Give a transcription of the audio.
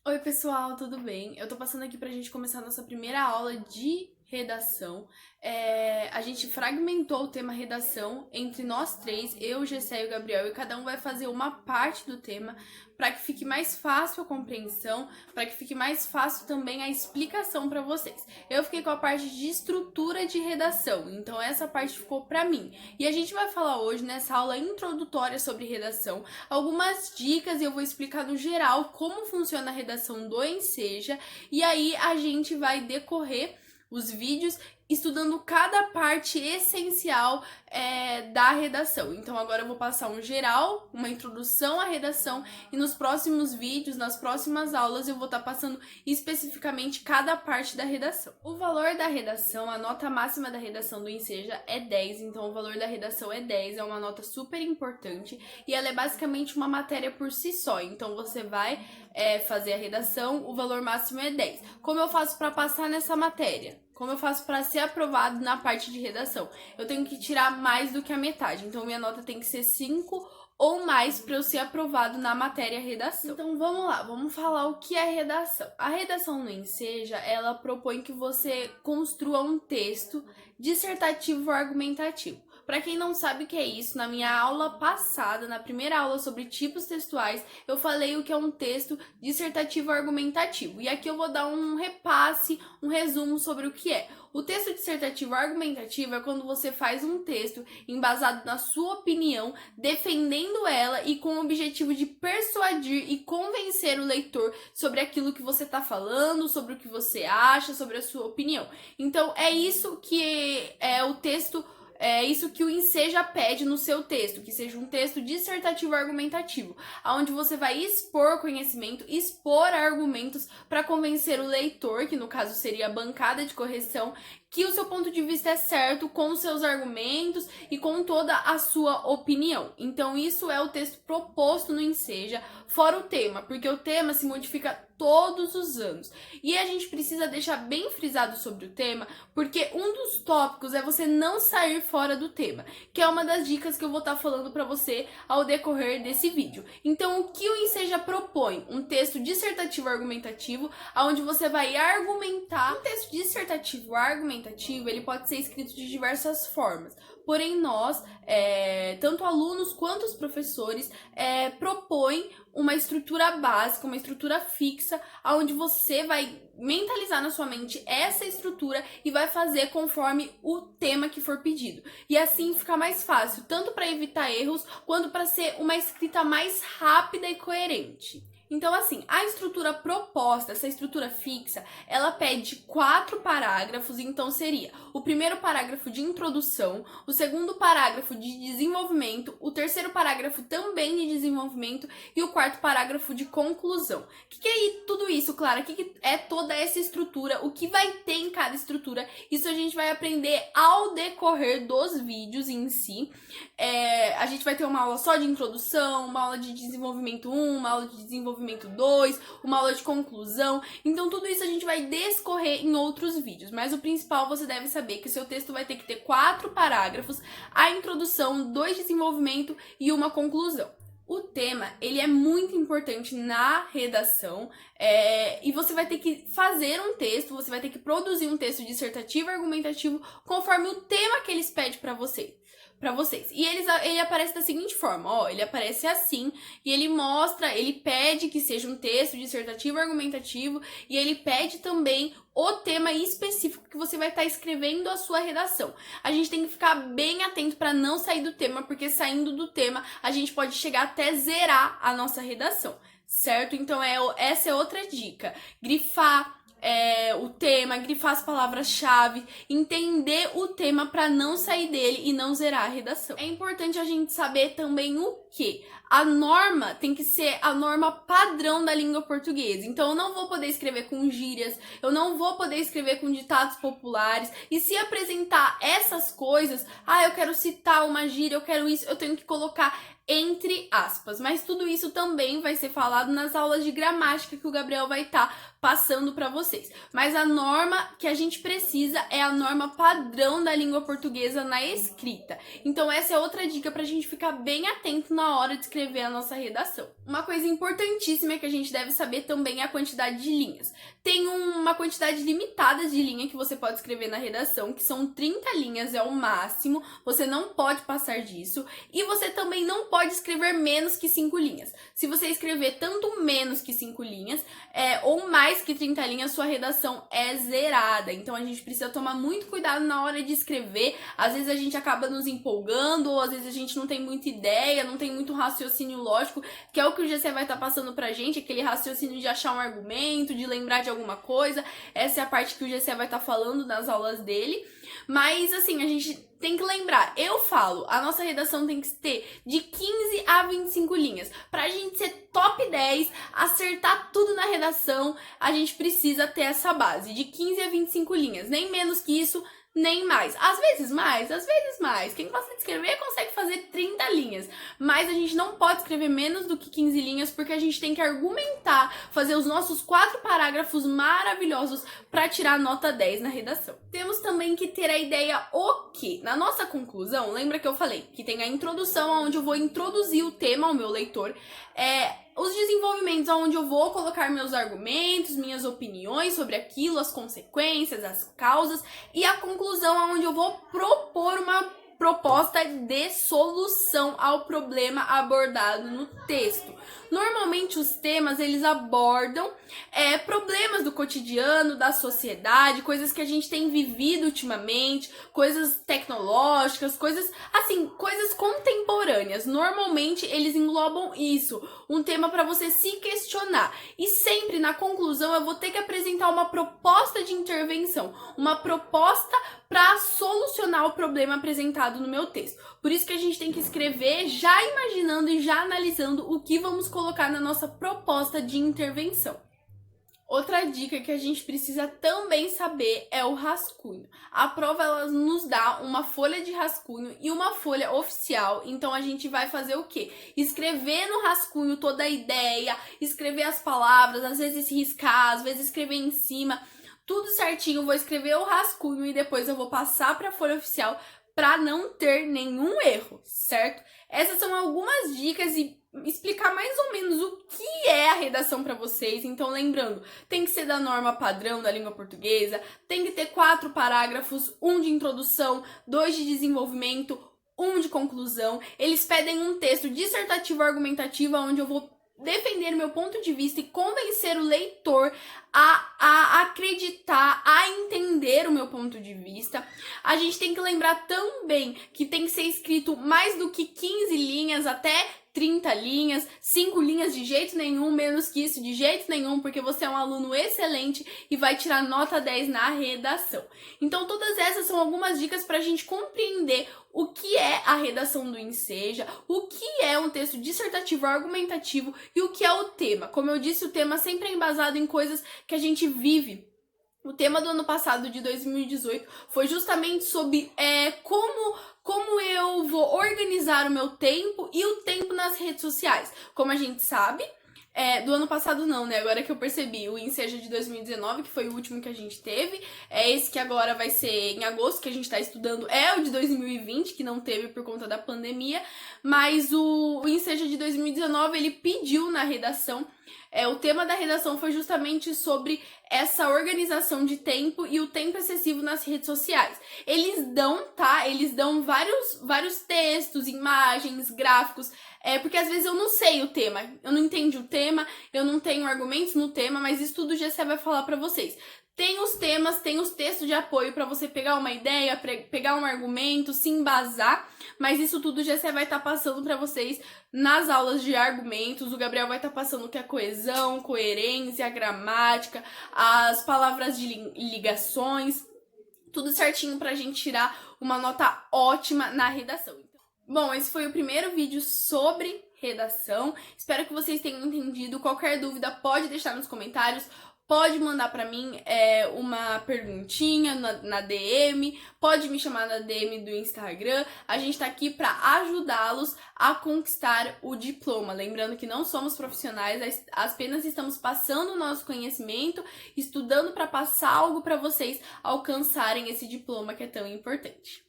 Oi, pessoal, tudo bem? Eu tô passando aqui pra gente começar a nossa primeira aula de redação. A gente fragmentou o tema redação entre nós três, eu, Gessé e o Gabriel, e cada um vai fazer uma parte do tema para que fique mais fácil a compreensão, para que fique mais fácil também a explicação para vocês. Eu fiquei com a parte de estrutura de redação, então essa parte ficou para mim. E a gente vai falar hoje, nessa aula introdutória sobre redação, algumas dicas e eu vou explicar no geral como funciona a redação do Enseja, e aí a gente vai decorrer os vídeos estudando cada parte essencial da redação. Então agora eu vou passar um geral, uma introdução à redação, e nos próximos vídeos, nas próximas aulas, eu vou estar passando especificamente cada parte da redação. O valor da redação, a nota máxima da redação do Enseja é 10, então o valor da redação é 10, é uma nota super importante, e ela é basicamente uma matéria por si só, então você vai fazer a redação, o valor máximo é 10. Como eu faço para passar nessa matéria? Como eu faço para ser aprovado na parte de redação? Eu tenho que tirar mais do que a metade, então minha nota tem que ser 5 ou mais para eu ser aprovado na matéria redação. Então vamos lá, vamos falar o que é redação. A redação no Enseja, ela propõe que você construa um texto dissertativo ou argumentativo. Para quem não sabe o que é isso, na minha aula passada, na primeira aula sobre tipos textuais, eu falei o que é um texto dissertativo argumentativo. E aqui eu vou dar um repasse, um resumo sobre o que é. O texto dissertativo argumentativo é quando você faz um texto embasado na sua opinião, defendendo ela e com o objetivo de persuadir e convencer o leitor sobre aquilo que você está falando, sobre o que você acha, sobre a sua opinião. Então é isso que é o texto. É isso que o Enseja pede no seu texto, que seja um texto dissertativo argumentativo, onde você vai expor conhecimento, expor argumentos para convencer o leitor, que no caso seria a bancada de correção, que o seu ponto de vista é certo com os seus argumentos e com toda a sua opinião. Então isso é o texto proposto no Enseja, fora o tema, porque o tema se modifica todos os anos. E a gente precisa deixar bem frisado sobre o tema, porque um dos tópicos é você não sair fora do tema, que é uma das dicas que eu vou estar falando para você ao decorrer desse vídeo. Então o que o Enseja propõe? Um texto dissertativo argumentativo, onde você vai argumentar. Um texto dissertativo argumentativo, ele pode ser escrito de diversas formas. Porém, nós, tanto alunos quanto os professores, propõem uma estrutura básica, uma estrutura fixa, onde você vai mentalizar na sua mente essa estrutura e vai fazer conforme o tema que for pedido. E assim fica mais fácil, tanto para evitar erros, quanto para ser uma escrita mais rápida e coerente. Então, assim, a estrutura proposta, essa estrutura fixa, ela pede 4 parágrafos, então seria o primeiro parágrafo de introdução, o segundo parágrafo de desenvolvimento, o terceiro parágrafo também de desenvolvimento e o quarto parágrafo de conclusão. O que é tudo isso, Clara? O que é toda essa estrutura? O que vai ter em cada estrutura? Isso a gente vai aprender ao decorrer dos vídeos em si. A gente vai ter uma aula só de introdução, uma aula de desenvolvimento 1, uma aula de desenvolvimento 2, uma aula de conclusão. Então tudo isso a gente vai discorrer em outros vídeos, mas o principal você deve saber que o seu texto vai ter que ter 4 parágrafos, a introdução, 2 de desenvolvimento e uma conclusão. O tema, ele é muito importante na redação, e você vai ter que fazer um texto, você vai ter que produzir um texto dissertativo argumentativo conforme o tema que eles pedem para vocês. E ele aparece da seguinte forma, ó, ele aparece assim, e ele mostra, ele pede que seja um texto dissertativo argumentativo, e ele pede também o tema específico que você vai estar escrevendo a sua redação. A gente tem que ficar bem atento para não sair do tema, porque saindo do tema, a gente pode chegar até zerar a nossa redação, certo? Então essa é outra dica, grifar o tema, grifar as palavras-chave, entender o tema para não sair dele e não zerar a redação. É importante a gente saber também o que? A norma tem que ser a norma padrão da língua portuguesa. Então eu não vou poder escrever com gírias, eu não vou poder escrever com ditados populares. E se apresentar essas coisas, eu quero citar uma gíria, eu quero isso, eu tenho que colocar entre aspas. Mas tudo isso também vai ser falado nas aulas de gramática que o Gabriel vai estar passando para vocês. Mas a norma que a gente precisa é a norma padrão da língua portuguesa na escrita. Então essa é outra dica pra gente ficar bem atento na hora de escrever a nossa redação. Uma coisa importantíssima que a gente deve saber também é a quantidade de linhas. Tem uma quantidade limitada de linha que você pode escrever na redação, que são 30 linhas, é o máximo. Você não pode passar disso. E você também não pode escrever menos que 5 linhas. Se você escrever tanto menos que 5 linhas, ou mais que 30 linhas, sua redação é zerada. Então a gente precisa tomar muito cuidado na hora de escrever. Às vezes a gente acaba nos empolgando, ou às vezes a gente não tem muita ideia, não tem muito raciocínio lógico, que é o que o GC vai estar passando pra gente, aquele raciocínio de achar um argumento, de lembrar de alguma coisa. Essa é a parte que o GC vai estar falando nas aulas dele. Mas assim, a gente tem que lembrar, eu falo, a nossa redação tem que ter de 15 a 25 linhas. Pra gente ser top 10, acertar tudo na redação, a gente precisa ter essa base de 15 a 25 linhas, nem menos que isso, nem mais. Às vezes mais, às vezes mais. Quem gosta de escrever consegue fazer 30 linhas, mas a gente não pode escrever menos do que 15 linhas, porque a gente tem que argumentar, fazer os nossos 4 parágrafos maravilhosos para tirar nota 10 na redação. Temos também que ter a ideia o que? Na nossa conclusão, lembra que eu falei que tem a introdução, onde eu vou introduzir o tema ao meu leitor, os desenvolvimentos, onde eu vou colocar meus argumentos, minhas opiniões sobre aquilo, as consequências, as causas, e a conclusão, onde eu vou propor uma proposta de solução ao problema abordado no texto. Normalmente os temas, eles abordam problemas do cotidiano, da sociedade, coisas que a gente tem vivido ultimamente, coisas tecnológicas, coisas assim, coisas contemporâneas. Normalmente eles englobam isso, um tema para você se questionar. E sempre na conclusão eu vou ter que apresentar uma proposta de intervenção, uma proposta para solucionar o problema apresentado no meu texto. Por isso que a gente tem que escrever já imaginando e já analisando o que vamos colocar na nossa proposta de intervenção. Outra dica que a gente precisa também saber é o rascunho. A prova ela nos dá uma folha de rascunho e uma folha oficial, então a gente vai fazer o quê? Escrever no rascunho toda a ideia, escrever as palavras, às vezes riscar, às vezes escrever em cima, tudo certinho. Vou escrever o rascunho e depois eu vou passar para a folha oficial para não ter nenhum erro, certo? Essas são algumas dicas e explicar mais ou menos o que é a redação para vocês. Então, lembrando, tem que ser da norma padrão da língua portuguesa, tem que ter 4 parágrafos, 1 de introdução, 2 de desenvolvimento, 1 de conclusão. Eles pedem um texto dissertativo argumentativo, onde eu vou defender meu ponto de vista e convencer o leitor a acreditar, a entender o meu ponto de vista. A gente tem que lembrar também que tem que ser escrito mais do que 15 linhas, até 30 linhas, 5 linhas de jeito nenhum, menos que isso de jeito nenhum, porque você é um aluno excelente e vai tirar nota 10 na redação. Então todas essas são algumas dicas para a gente compreender o que é a redação do Enseja, o que é um texto dissertativo argumentativo e o que é o tema. Como eu disse, o tema sempre é embasado em coisas que a gente vive. O tema do ano passado, de 2018, foi justamente sobre como eu vou organizar o meu tempo e o tempo nas redes sociais. Como a gente sabe, do ano passado não, né? Agora que eu percebi, o Enseja de 2019, que foi o último que a gente teve, esse que agora vai ser em agosto, que a gente tá estudando, é o de 2020, que não teve por conta da pandemia, mas o Enseja de 2019, ele pediu na redação, o tema da redação foi justamente sobre essa organização de tempo e o tempo excessivo nas redes sociais. Eles dão vários textos, imagens, gráficos, porque às vezes eu não sei o tema, eu não entendi o tema, eu não tenho argumentos no tema, mas isso tudo o GC vai falar pra vocês. Tem os temas, tem os textos de apoio para você pegar uma ideia, pegar um argumento, se embasar, mas isso tudo o GC vai estar passando para vocês nas aulas de argumentos. O Gabriel vai estar passando o que é coesão, coerência, gramática, as palavras de ligações, tudo certinho para a gente tirar uma nota ótima na redação. Bom, esse foi o primeiro vídeo sobre redação. Espero que vocês tenham entendido. Qualquer dúvida pode deixar nos comentários. pode mandar pra mim uma perguntinha na DM, pode me chamar na DM do Instagram. A gente tá aqui pra ajudá-los a conquistar o diploma. Lembrando que não somos profissionais, apenas estamos passando o nosso conhecimento, estudando pra passar algo pra vocês alcançarem esse diploma que é tão importante.